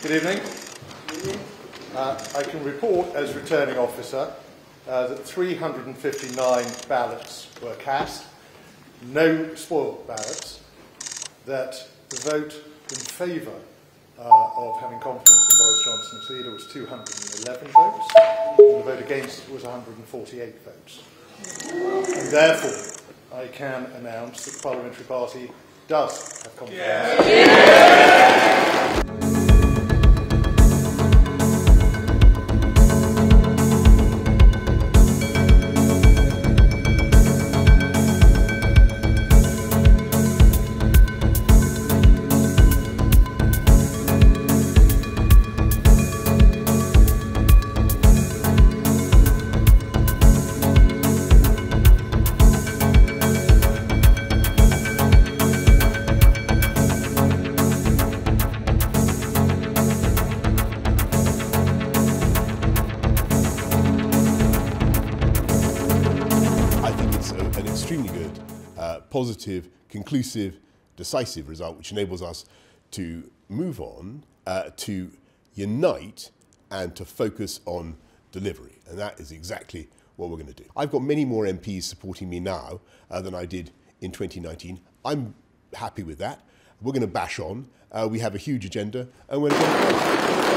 Good evening. I can report as returning officer that 359 ballots were cast, no spoiled ballots, that the vote in favour of having confidence in Boris Johnson as leader was 211 votes, and the vote against was 148 votes. And therefore, I can announce that the Parliamentary Party does have confidence. Positive, conclusive, decisive result, which enables us to move on, to unite and to focus on delivery. And that is exactly what we're going to do. I've got many more MPs supporting me now than I did in 2019. I'm happy with that. We're going to bash on. We have a huge agenda and we're going to go.